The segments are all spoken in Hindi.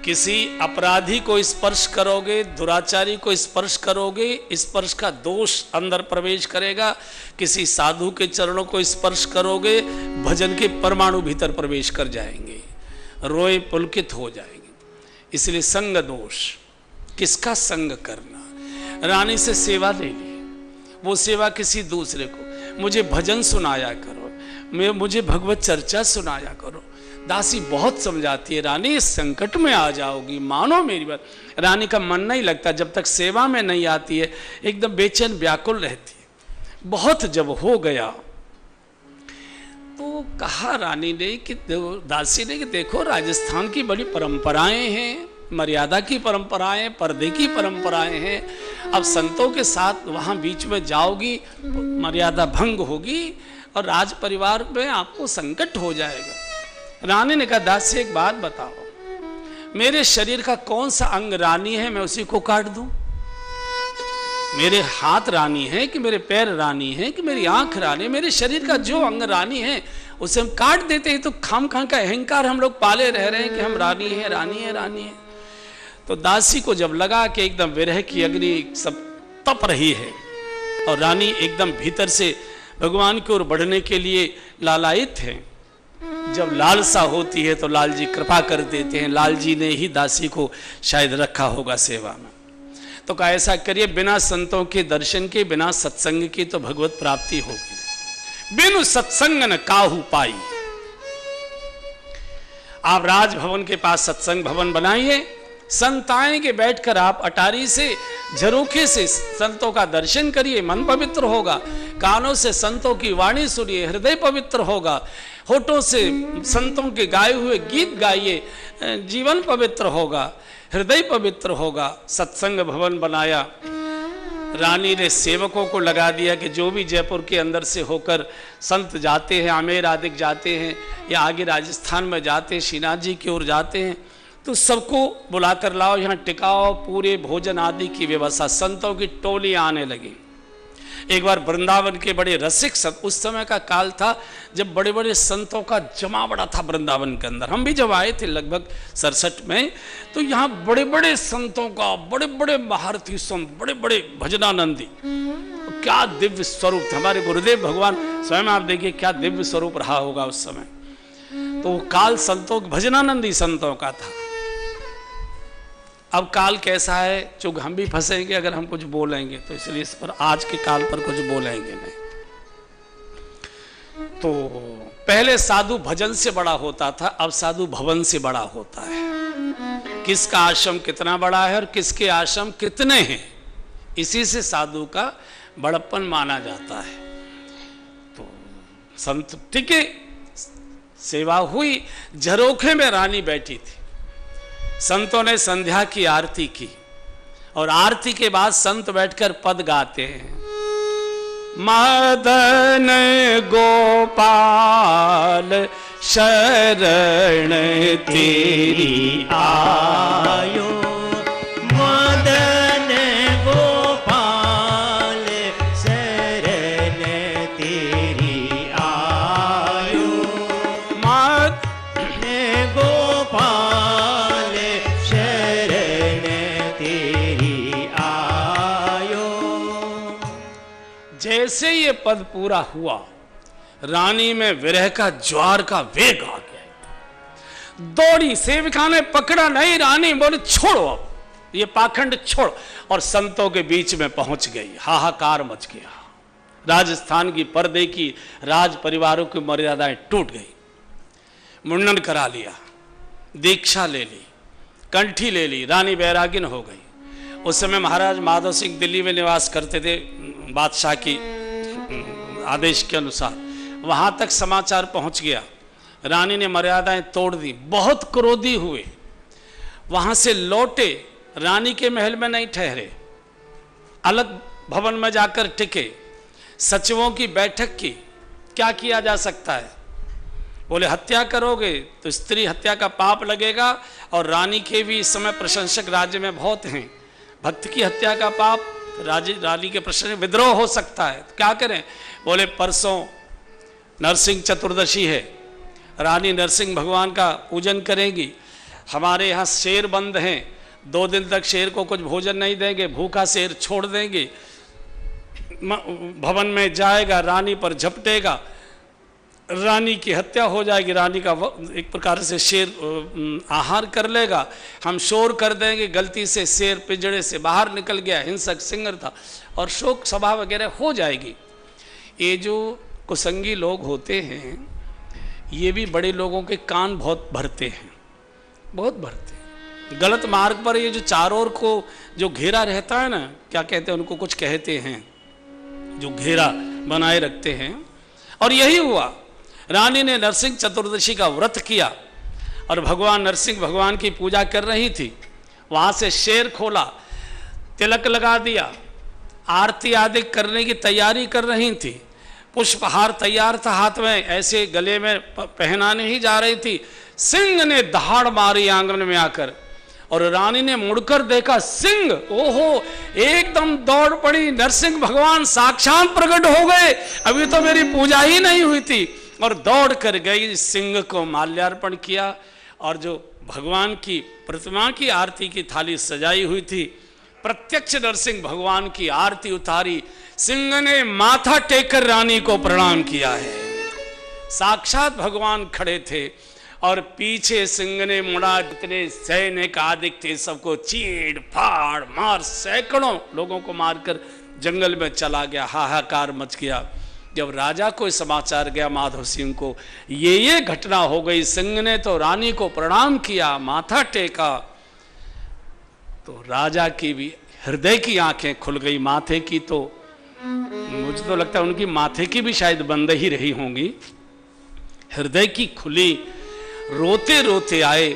किसी अपराधी को स्पर्श करोगे, दुराचारी को स्पर्श करोगे, स्पर्श का दोष अंदर प्रवेश करेगा। किसी साधु के चरणों को स्पर्श करोगे, भजन के परमाणु भीतर प्रवेश कर जाएंगे, रोए पुलकित हो जाएंगे। इसलिए संग दोष, किसका संग करना। रानी से सेवा ले ली, वो सेवा किसी दूसरे को, मुझे भजन सुनाया करो, मुझे भगवत चर्चा सुनाया करो। दासी बहुत समझाती है, रानी इस संकट में आ जाओगी, मानो मेरी बात। रानी का मन नहीं लगता जब तक सेवा में नहीं आती है, एकदम बेचैन व्याकुल रहती है। बहुत जब हो गया तो कहा रानी ने कि दासी ने कि देखो राजस्थान की बड़ी परंपराएं हैं, मर्यादा की परंपराएं, पर्दे की परंपराएं हैं। अब संतों के साथ वहां बीच में जाओगी, मर्यादा भंग होगी और राज परिवार में आपको संकट हो जाएगा। रानी ने कहा दासी एक बात बताओ, मेरे शरीर का कौन सा अंग रानी है, मैं उसी को काट दूं? मेरे हाथ रानी है कि मेरे पैर रानी है कि मेरी आंख रानी है? मेरे शरीर का जो अंग रानी है उसे हम काट देते हैं तो खामखा का अहंकार हम लोग पाले रह रहे हैं कि हम रानी है, रानी है, रानी है। तो दासी को जब लगा कि एकदम विरह की अग्नि सब तप रही है और रानी एकदम भीतर से भगवान की ओर बढ़ने के लिए लालायित है, जब लालसा होती है तो लाल जी कृपा कर देते हैं। लाल जी ने ही दासी को शायद रखा होगा सेवा में। तो कहा ऐसा करिए, बिना संतों के दर्शन के, बिना सत्संग की तो भगवत प्राप्ति होगी, बिनु सत्संग न काहू पाई। आप राजभवन के पास सत्संग भवन बनाइए, संत आएंगे, बैठकर आप अटारी से, झरोखे से संतों का दर्शन करिए, मन पवित्र होगा। कानों से संतों की वाणी सुनिए, हृदय पवित्र होगा। होठों से संतों के गाए हुए गीत गाइए, जीवन पवित्र होगा, हृदय पवित्र होगा। सत्संग भवन बनाया। रानी ने सेवकों को लगा दिया कि जो भी जयपुर के अंदर से होकर संत जाते हैं, आमेर आदि जाते हैं या आगे राजस्थान में जाते हैं, श्रीनाथ जी की ओर जाते हैं, तो सबको बुलाकर लाओ, यहाँ टिकाओ, पूरे भोजन आदि की व्यवस्था। संतों की टोली आने लगी। एक बार वृंदावन के बड़े रसिक संत, उस समय का काल था जब बड़े बड़े संतों का जमावड़ा था वृंदावन के अंदर। हम भी जब आए थे लगभग 67 में, तो यहाँ बड़े बड़े संतों का, बड़े बड़े महारथी संत, बड़े बड़े भजनानंदी, क्या दिव्य स्वरूप थे। हमारे गुरुदेव भगवान स्वयं आप देखिए क्या दिव्य स्वरूप रहा होगा उस समय। तो काल संतों, भजनानंदी संतों का था। अब काल कैसा है, चूंकि हम भी फंसेंगे अगर हम कुछ बोलेंगे, तो इसलिए इस पर आज के काल पर कुछ बोलेंगे नहीं। तो पहले साधु भजन से बड़ा होता था, अब साधु भवन से बड़ा होता है। किसका आश्रम कितना बड़ा है और किसके आश्रम कितने हैं, इसी से साधु का बड़प्पन माना जाता है। तो संत टिके, सेवा हुई, झरोखे में रानी बैठी थी। संतों ने संध्या की आरती की और आरती के बाद संत बैठकर पद गाते हैं। मदन गोपाल शरण तेरी आयो, मदन गोपाल शरण तेरी आयो, मदन गोपाल शरण तेरी आयो। जैसे ये पद पूरा हुआ, रानी में विरह का ज्वार का वेग आ गया। दौड़ी, सेविका ने पकड़ा, नहीं रानी बोले छोड़ो, अब ये पाखंड छोड़, और संतों के बीच में पहुंच गई। हाहाकार मच गया। राजस्थान की पर्दे की, राज परिवारों की मर्यादाएं टूट गई। मुंडन करा लिया, दीक्षा ले ली, कंठी ले ली, रानी बैरागिन हो गई। उस समय महाराज माधव सिंह दिल्ली में निवास करते थे, बादशाह की आदेश के अनुसार। वहां तक समाचार पहुंच गया, रानी ने मर्यादाएं तोड़ दी, बहुत क्रोधी हुए। वहां से लौटे, रानी के महल में नहीं ठहरे, अलग भवन में जाकर टिके। सचिवों की बैठक की, क्या किया जा सकता है? बोले हत्या करोगे तो स्त्री हत्या का पाप लगेगा, और रानी के भी इस समय प्रशंसक राज्य में बहुत हैं। भक्त की हत्या का पाप, रानी के प्रशंसक, विद्रोह हो सकता है, तो क्या करें? बोले परसों नरसिंह चतुर्दशी है, रानी नरसिंह भगवान का पूजन करेंगी, हमारे यहाँ शेर बंद हैं, 2 दिन तक शेर को कुछ भोजन नहीं देंगे, भूखा शेर छोड़ देंगे, भवन में जाएगा, रानी पर झपटेगा, रानी की हत्या हो जाएगी, रानी का एक प्रकार से शेर आहार कर लेगा, हम शोर कर देंगे, गलती से शेर पिंजड़े से बाहर निकल गया, हिंसक सिंह था, और शोक सभा वगैरह हो जाएगी। ये जो कुसंगी लोग होते हैं ये भी बड़े लोगों के कान बहुत भरते हैं, बहुत भरते हैं। गलत मार्ग पर ये जो चारों ओर को जो घेरा रहता है ना, क्या कहते हैं उनको, कुछ कहते हैं, जो घेरा बनाए रखते हैं। और यही हुआ, रानी ने नरसिंह चतुर्दशी का व्रत किया और भगवान नरसिंह भगवान की पूजा कर रही थी। वहाँ से शेर खोला, तिलक लगा दिया, आरती आदि करने की तैयारी कर रही थी, पुष्पहार तैयार था हाथ में, ऐसे गले में पहनाने ही जा रही थी। सिंह ने दहाड़ मारी आंगन में आकर और रानी ने मुड़कर देखा, सिंह, ओहो, एकदम दौड़ पड़ी, नरसिंह भगवान साक्षात प्रकट हो गए, अभी तो मेरी पूजा ही नहीं हुई थी। और दौड़ कर गई, सिंह को माल्यार्पण किया और जो भगवान की प्रतिमा की आरती की थाली सजाई हुई थी, प्रत्यक्ष नरसिंह भगवान की आरती उतारी, सिंह ने माथा टेककर रानी को प्रणाम किया है। साक्षात भगवान खड़े थे और पीछे सिंह ने मुड़ा, जितने सैनिक आदिक थे सबको चीड़ फाड़ मार, सैकड़ों लोगों को मारकर जंगल में चला गया। हाहाकार मच गया। जब राजा को समाचार गया माधव सिंह को, ये घटना हो गई, सिंह ने तो रानी को प्रणाम किया, माथा टेका, तो राजा की भी हृदय की आंखें खुल गई, माथे की तो मुझे तो लगता है उनकी माथे की भी शायद बंद ही रही होंगी, हृदय की खुली, रोते रोते आए,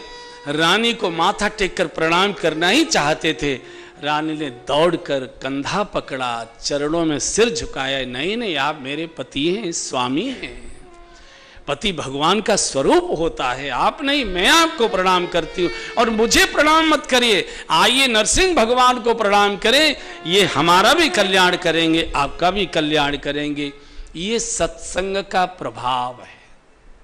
रानी को माथा टेककर प्रणाम करना ही चाहते थे। रानी ने दौड़कर कंधा पकड़ा, चरणों में सिर झुकाया, नहीं नहीं, आप मेरे पति हैं, स्वामी हैं, पति भगवान का स्वरूप होता है, आप नहीं, मैं आपको प्रणाम करती हूँ, और मुझे प्रणाम मत करिए, आइए नरसिंह भगवान को प्रणाम करें, ये हमारा भी कल्याण करेंगे, आपका भी कल्याण करेंगे। ये सत्संग का प्रभाव है।